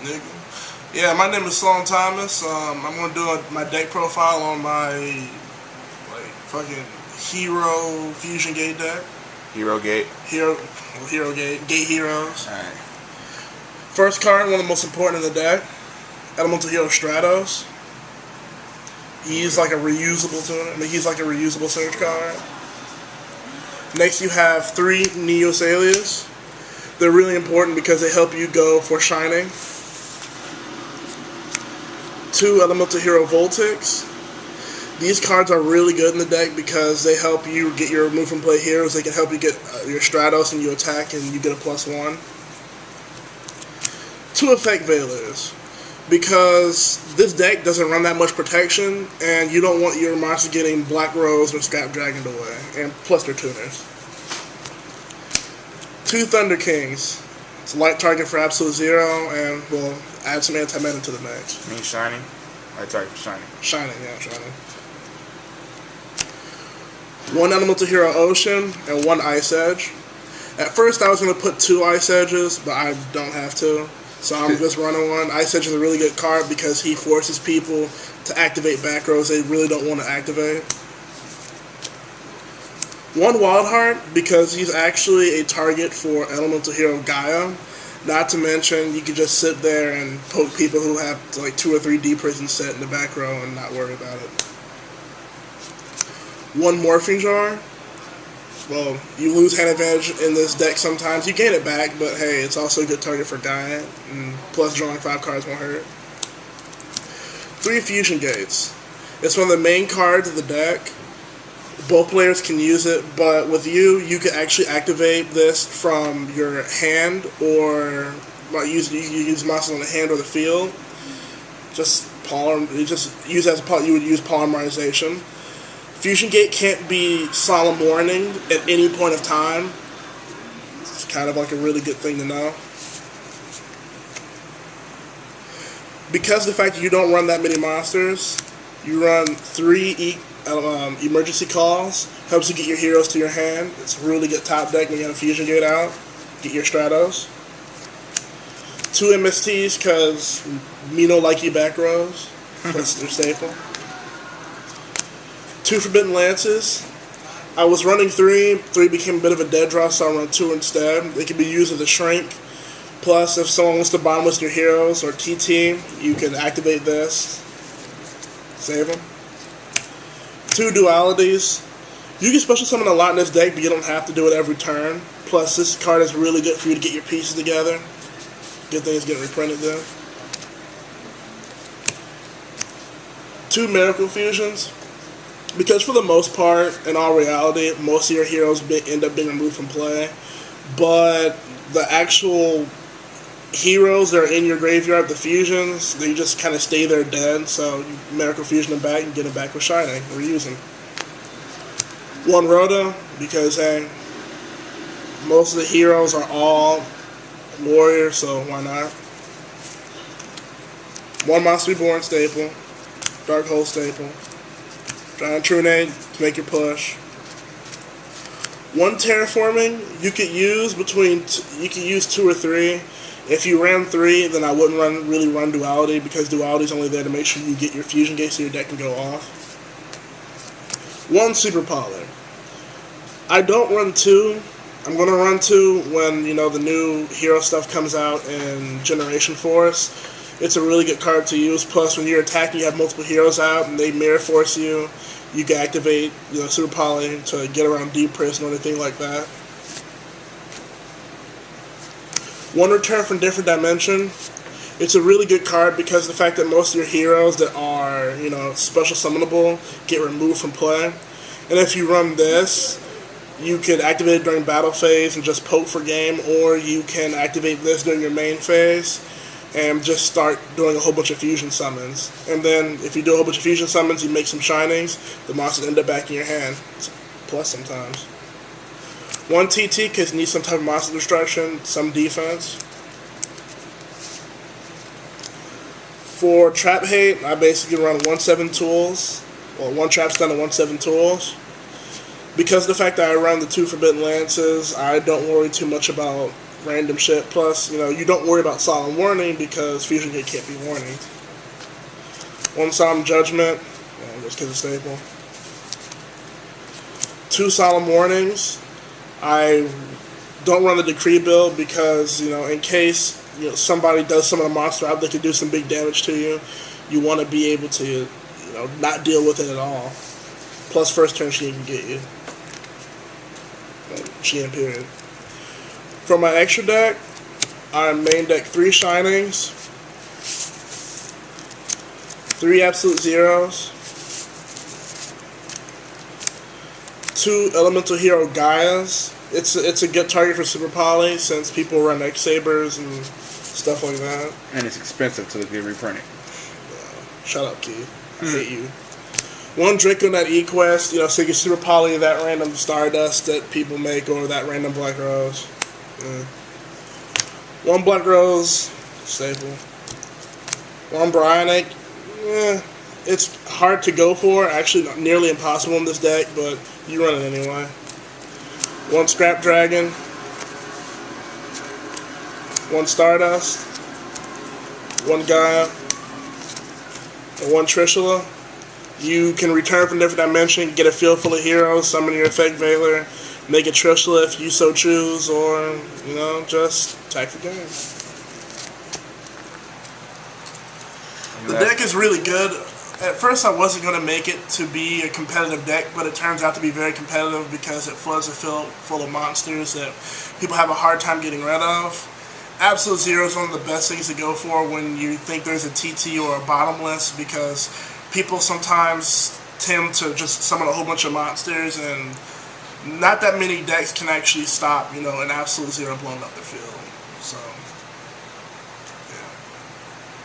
nigga. Yeah, my name is Sloan Thomas. I'm gonna do my deck profile on my fucking Hero Fusion Gate deck. Hero Gate. Hero Gate. Gate Heroes. Alright. First card, one of the most important in the deck, Elemental Hero Stratos. He's like a reusable tuner. I mean, he's like a reusable search card. Next, you have 3 Neos Alias. They're really important because they help you go for Shining. 2 Elemental Hero Voltics. These cards are really good in the deck because they help you get your move from play heroes. They can help you get your Stratos and you attack and you get a +1. 2 Effect Veilers. Because this deck doesn't run that much protection and you don't want your monster getting Black Rose or Scrap Dragoned away. And plus they're tuners. 2 Thunder Kings. It's a light target for absolute 0 and will add some anti-mana to the mix. Means Shining? Light target for Shining. Shining, yeah, Shining. 1 Elemental Hero Ocean and 1 Ice Edge. At first I was going to put 2 Ice Edges, but I don't have to. So I'm just running 1. Ice Edge is a really good card because he forces people to activate back rows they really don't want to activate. 1 Wild Heart because he's actually a target for Elemental Hero Gaia. Not to mention, you can just sit there and poke people who have like 2 or 3 D prisons set in the back row and not worry about it. 1 Morphing Jar. Well, you lose hand advantage in this deck sometimes. You gain it back, but hey, it's also a good target for Gaia. And plus, drawing 5 cards won't hurt. 3 Fusion Gates. It's one of the main cards of the deck. Both players can use it, but with you can actually activate this from your hand or you use monsters on the hand or the field. You just use as you would use polymerization. Fusion Gate can't be Solemn Warning at any point of time. It's kind of like a really good thing to know. Because of the fact that you don't run that many monsters, you run 3 emergency calls. Helps you get your heroes to your hand. It's a really good top deck when you have a Fusion Gate out. Get your Stratos. 2 MSTs because Mino like you back rows. That's their staple. 2 Forbidden Lances. I was running 3. 3 became a bit of a dead draw, so I run 2 instead. They can be used as a shrink. Plus, if someone wants to bottomless your heroes or TT, you can activate this. Save them. 2 Dualities. You can special summon a lot in this deck, but you don't have to do it every turn. Plus, this card is really good for you to get your pieces together. Good thing it's getting reprinted there. 2 Miracle Fusions. Because for the most part, in all reality, most of your heroes end up being removed from play. But the actual heroes that are in your graveyard, the fusions, they just kind of stay there dead. So you Miracle Fusion them back and get them back with Shining. Reuse them. 1 Rhoda, because hey, most of the heroes are all warriors, so why not? 1 Monster Reborn staple. Dark Hole staple. Giant Trunade to make your push. 1 Terraforming, you could use 2 or 3. If you ran 3, then I wouldn't really run Duality because Duality is only there to make sure you get your Fusion Gate so your deck can go off. 1 Super Poly. I don't run 2. I'm gonna run 2 when the new hero stuff comes out in Generation Force. It's a really good card to use. Plus, when you're attacking, you have multiple heroes out, and they mirror force you. You can activate, Super Poly to get around Deep Prison or anything like that. 1 Return from Different Dimension. It's a really good card because of the fact that most of your heroes that are, special summonable get removed from play. And if you run this, you could activate it during battle phase and just poke for game, or you can activate this during your main phase and just start doing a whole bunch of fusion summons. And then, if you do a whole bunch of fusion summons, you make some Shinings, the monsters end up back in your hand. It's plus sometimes. 1 TT, because you need some type of monster destruction, some defense. For Trap Hate, I basically run 1/7 tools, or 1 Trap Stun and 1/7 tools. Because of the fact that I run the 2 Forbidden Lances, I don't worry too much about random shit. Plus, you don't worry about Solemn Warning because Fusion Gate can't be warning. One Solemn Judgment, just because it's staple. 2 Solemn Warnings. I don't run the Decree build because, in case somebody does summon a monster out that could do some big damage to you, you want to be able to, not deal with it at all. Plus, first turn she can get you. She in period. For my extra deck, I main deck 3 Shinings, 3 Absolute Zeros, 2 Elemental Hero Gaias. It's a good target for Super Poly since people run X-Sabers and stuff like that. And it's expensive to get reprinted. Shut up, Keith. I hate you. 1 Draconet E-Quest, so you can Super Poly that random Stardust that people make or that random Black Rose. 1 Black Rose, staple. 1 Bionic, it's hard to go for. Actually, not nearly impossible in this deck, but you run it anyway. 1 Scrap Dragon. 1 Stardust. 1 Gaia. And 1 Trishula. You can return from different dimension, get a field full of heroes, summon your effect Veiler, make a Trishula if you so choose, or, just attack the game. The deck is really good. At first I wasn't going to make it to be a competitive deck, but it turns out to be very competitive because it floods the field full of monsters that people have a hard time getting rid of. Absolute Zero is one of the best things to go for when you think there's a TT or a bottomless, because people sometimes tend to just summon a whole bunch of monsters, and not that many decks can actually stop, an Absolute Zero blowing up the field. So